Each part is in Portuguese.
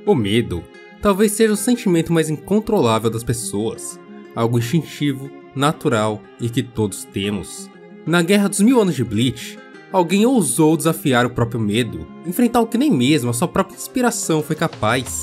O medo talvez seja o sentimento mais incontrolável das pessoas, algo instintivo, natural e que todos temos. Na Guerra dos 1000 Anos de Bleach, alguém ousou desafiar o próprio medo, enfrentar o que nem mesmo a sua própria inspiração foi capaz.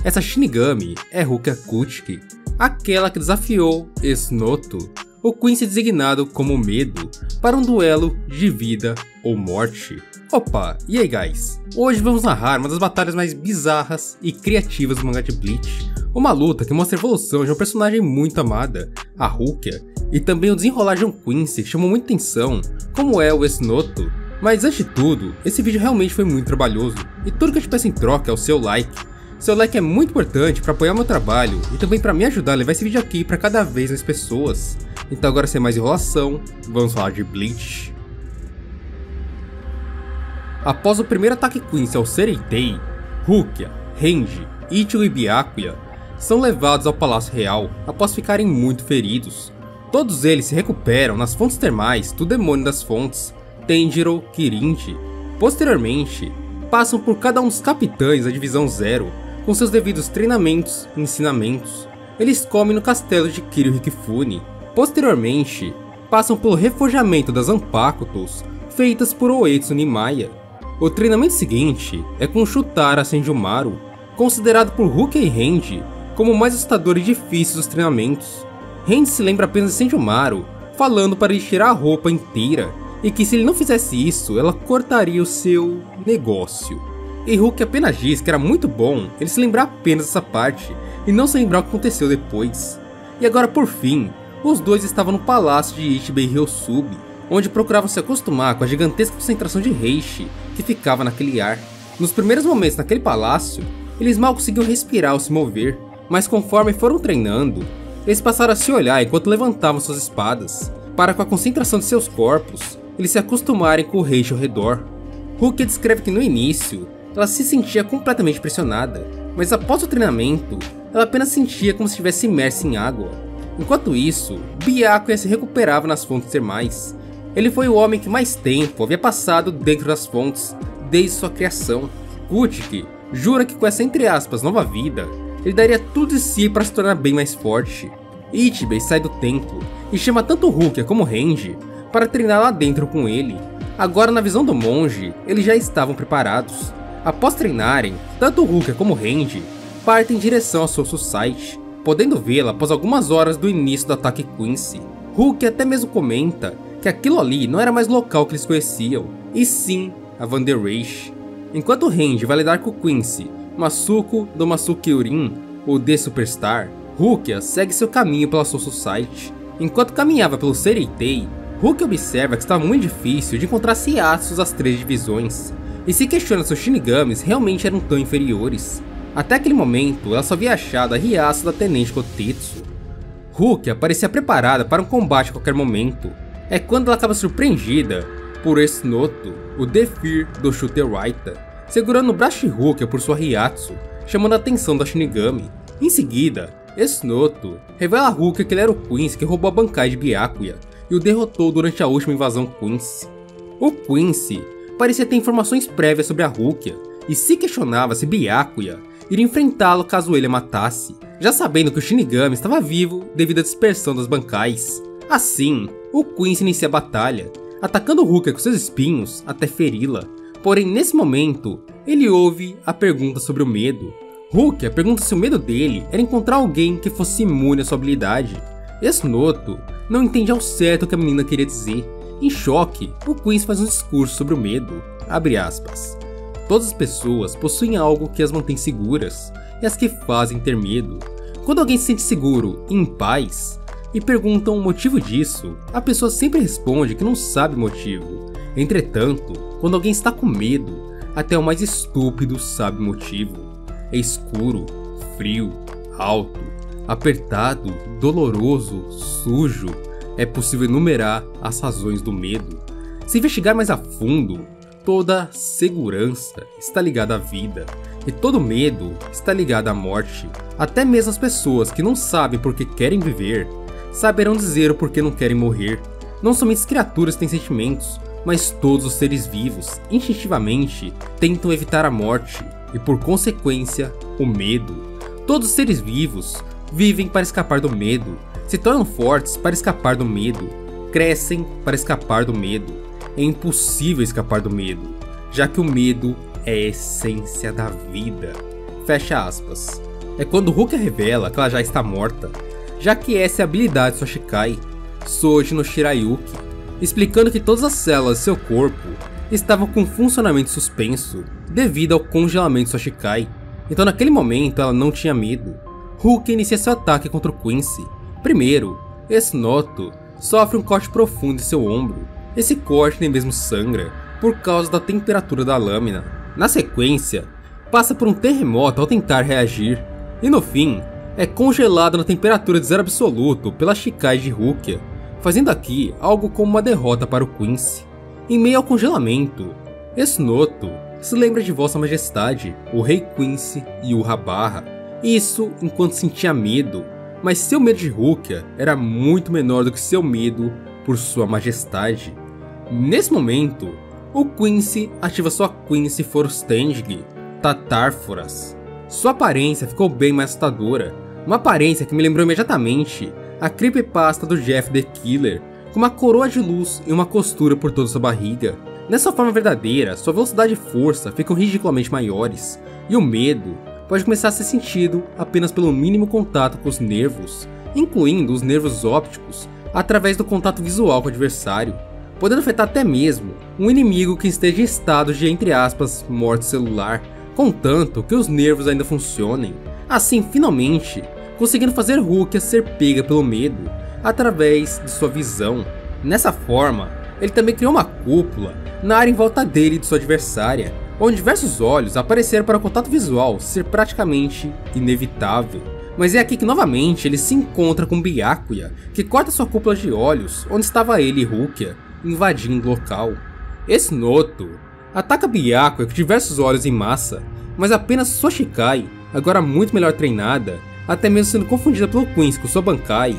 Essa Shinigami é Rukia Kuchiki, aquela que desafiou Esnoto, o Quincy designado como medo, para um duelo de vida ou morte. Opa, e aí guys? Hoje vamos narrar uma das batalhas mais bizarras e criativas do mangá de Bleach. Uma luta que mostra a evolução de uma personagem muito amada, a Rukia, e também o desenrolar de um Quincy que chamou muita atenção, como é o Esnoto. Mas antes de tudo, esse vídeo realmente foi muito trabalhoso, e tudo que eu te peço em troca é o seu like. Seu like é muito importante para apoiar meu trabalho e também para me ajudar a levar esse vídeo aqui para cada vez mais pessoas. Então agora sem mais enrolação, vamos falar de Bleach. Após o primeiro ataque Quincy ao Sereitei, Rukia, Renji, Ichigo e Byakuya são levados ao Palácio Real após ficarem muito feridos. Todos eles se recuperam nas fontes termais do Demônio das Fontes, Tenjiro Kirinji. Posteriormente, passam por cada um dos capitães da Divisão Zero, com seus devidos treinamentos e ensinamentos. Eles comem no castelo de Kiryu Hikifune. Posteriormente, passam pelo reforjamento das Zanpakutos, feitas por Oetsu Nimaiya. O treinamento seguinte é com Shutara Senjumaru, considerado por Rukia e Renji como o mais assustador e difícil dos treinamentos. Renji se lembra apenas de Senjumaru, falando para ele tirar a roupa inteira, e que se ele não fizesse isso, ela cortaria o seu negócio. E Rukia apenas diz que era muito bom ele se lembrar apenas dessa parte, e não se lembrar o que aconteceu depois. E agora por fim, os dois estavam no palácio de Ichibe Ryosubi, onde procuravam se acostumar com a gigantesca concentração de Reishi que ficava naquele ar. Nos primeiros momentos naquele palácio, eles mal conseguiam respirar ou se mover, mas conforme foram treinando, eles passaram a se olhar enquanto levantavam suas espadas, para com a concentração de seus corpos, eles se acostumarem com o Reishi ao redor. Rukia descreve que no início, ela se sentia completamente pressionada, mas após o treinamento, ela apenas sentia como se estivesse imersa em água. Enquanto isso, Byakuya se recuperava nas fontes termais. Ele foi o homem que mais tempo havia passado dentro das fontes, desde sua criação. Kuchiki jura que com essa entre aspas nova vida, ele daria tudo de si para se tornar bem mais forte. Ichibe sai do templo e chama tanto Rukia como Renji para treinar lá dentro com ele. Agora na visão do monge, eles já estavam preparados. Após treinarem, tanto Rukia como Renji partem em direção ao Soul Society, podendo vê-la após algumas horas do início do ataque Quincy. Rukia até mesmo comenta que aquilo ali não era mais local que eles conheciam, e sim a Vanderreich. Enquanto Renji vai lidar com o Quincy, Masuko do Masukyurin, o The Superstar, Rukia segue seu caminho pela Soul Society. Enquanto caminhava pelo Sereitei, Rukia observa que estava muito difícil de encontrar Shiatsus das 3 divisões, e se questiona se os Shinigamis realmente eram tão inferiores. Até aquele momento, ela só havia achado a Hyasu da Tenente Kotetsu. Rukia parecia preparada para um combate a qualquer momento. É quando ela acaba surpreendida por Esnoto, o Defir do Shooter Raita, segurando o braço de Rukia por sua Hyasu, chamando a atenção da Shinigami. Em seguida, Esnoto revela a Rukia que ele era o Quincy que roubou a Bankai de Byakuya e o derrotou durante a última invasão Quincy. O Quincy parecia ter informações prévias sobre a Rukia e se questionava se Byakuya iria enfrentá-lo caso ele a matasse, já sabendo que o Shinigami estava vivo devido à dispersão das Bankais. Assim, o Quincy inicia a batalha, atacando Rukia com seus espinhos até feri-la. Porém, nesse momento, ele ouve a pergunta sobre o medo. Rukia pergunta se o medo dele era encontrar alguém que fosse imune à sua habilidade. Esnoto não entende ao certo o que a menina queria dizer. Em choque, o Quincy faz um discurso sobre o medo. Abre aspas. Todas as pessoas possuem algo que as mantém seguras e as que fazem ter medo. Quando alguém se sente seguro e em paz, e perguntam o motivo disso, a pessoa sempre responde que não sabe o motivo. Entretanto, quando alguém está com medo, até o mais estúpido sabe o motivo. É escuro, frio, alto, apertado, doloroso, sujo. É possível enumerar as razões do medo. Se investigar mais a fundo, toda segurança está ligada à vida, e todo medo está ligado à morte. Até mesmo as pessoas que não sabem por que querem viver, saberão dizer o porquê não querem morrer. Não somente as criaturas têm sentimentos, mas todos os seres vivos, instintivamente, tentam evitar a morte, e, por consequência, o medo. Todos os seres vivos vivem para escapar do medo, se tornam fortes para escapar do medo, crescem para escapar do medo. É impossível escapar do medo, já que o medo é a essência da vida. Fecha aspas. É quando Rukia revela que ela já está morta, já que essa é a habilidade de sua Shikai, Soji no Shirayuki, explicando que todas as células de seu corpo estavam com funcionamento suspenso devido ao congelamento de sua Shikai. Então naquele momento ela não tinha medo. Rukia inicia seu ataque contra o Quincy. Primeiro, Esnoto sofre um corte profundo em seu ombro. Esse corte nem mesmo sangra por causa da temperatura da lâmina. Na sequência, passa por um terremoto ao tentar reagir. E no fim, é congelado na temperatura de zero absoluto pela Shikai de Rukia, fazendo aqui algo como uma derrota para o Quincy. Em meio ao congelamento, Esnoto se lembra de Vossa Majestade, o Rei Quincy e o Habarra. Isso enquanto sentia medo, mas seu medo de Rukia era muito menor do que seu medo por Sua Majestade. Nesse momento, o Quincy ativa sua Quincy Forstendg Tatarforas. Sua aparência ficou bem mais assustadora, uma aparência que me lembrou imediatamente a creepypasta do Jeff the Killer, com uma coroa de luz e uma costura por toda sua barriga. Nessa forma verdadeira, sua velocidade e força ficam ridiculamente maiores, e o medo pode começar a ser sentido apenas pelo mínimo contato com os nervos, incluindo os nervos ópticos, através do contato visual com o adversário, podendo afetar até mesmo um inimigo que esteja em estado de, entre aspas, morte celular, contanto que os nervos ainda funcionem. Assim, finalmente, conseguindo fazer Rukia ser pega pelo medo, através de sua visão. Nessa forma, ele também criou uma cúpula na área em volta dele e de sua adversária, onde diversos olhos apareceram para o contato visual ser praticamente inevitável. Mas é aqui que novamente ele se encontra com Byakuya, que corta sua cúpula de olhos onde estava ele e Rukia, invadindo o local. Esnoto ataca Byakuya com diversos olhos em massa, mas apenas sua Shikai, agora muito melhor treinada, até mesmo sendo confundida pelo Quincy com sua Bankai,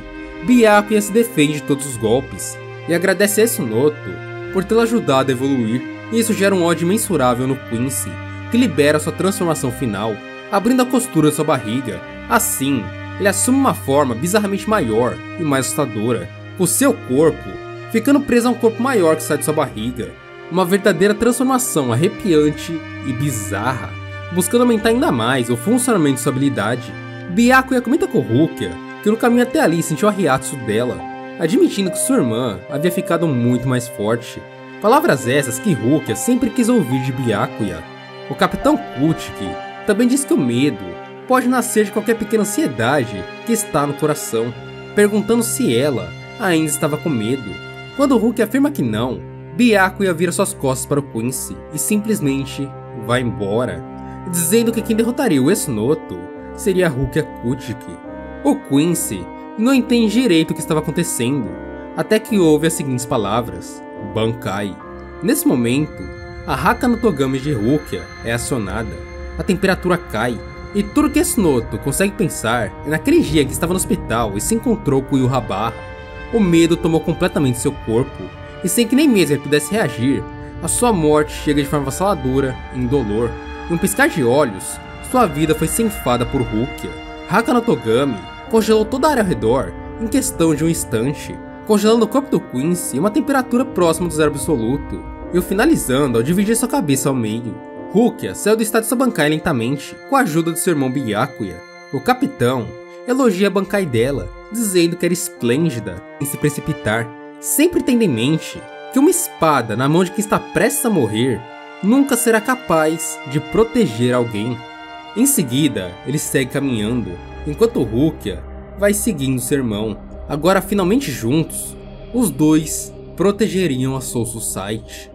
Byakuya se defende de todos os golpes, e agradece a Esnoto por tê-la ajudado a evoluir, e isso gera um ódio imensurável no Quincy, que libera sua transformação final, abrindo a costura de sua barriga. Assim, ele assume uma forma bizarramente maior e mais assustadora, com seu corpo ficando preso a um corpo maior que sai de sua barriga, uma verdadeira transformação arrepiante e bizarra, buscando aumentar ainda mais o funcionamento de sua habilidade. Byakuya comenta com Rukia que no caminho até ali sentiu a Hyattsu dela, admitindo que sua irmã havia ficado muito mais forte. Palavras essas que Rukia sempre quis ouvir de Byakuya. O Capitão Kuchiki também diz que o medo pode nascer de qualquer pequena ansiedade que está no coração, perguntando se ela ainda estava com medo. Quando Rukia afirma que não, Byakuya vira suas costas para o Quincy e simplesmente vai embora, dizendo que quem derrotaria o Esnoto seria Rukia Kuchiki. O Quincy não entende direito o que estava acontecendo, até que ouve as seguintes palavras: Bankai. Nesse momento, a Haka no Togami de Rukia é acionada, a temperatura cai, e tudo que Esnoto consegue pensar é naquele dia que estava no hospital e se encontrou com Yu Habarra. O medo tomou completamente seu corpo, e sem que nem mesmo ele pudesse reagir, a sua morte chega de forma avassaladora e indolor. Em um piscar de olhos, sua vida foi ceifada por Rukia. Haka no Togami congelou toda a área ao redor em questão de um instante, congelando o corpo do Quincy em uma temperatura próxima do zero absoluto, e o finalizando ao dividir sua cabeça ao meio. Rukia saiu do estado de sua Bankai lentamente, com a ajuda de seu irmão Byakuya. O capitão elogia a Bankai dela, dizendo que era esplêndida em se precipitar, sempre tendo em mente que uma espada na mão de quem está prestes a morrer nunca será capaz de proteger alguém. Em seguida, ele segue caminhando, enquanto Rukia vai seguindo seu irmão. Agora finalmente juntos, os dois protegeriam a Soul Society.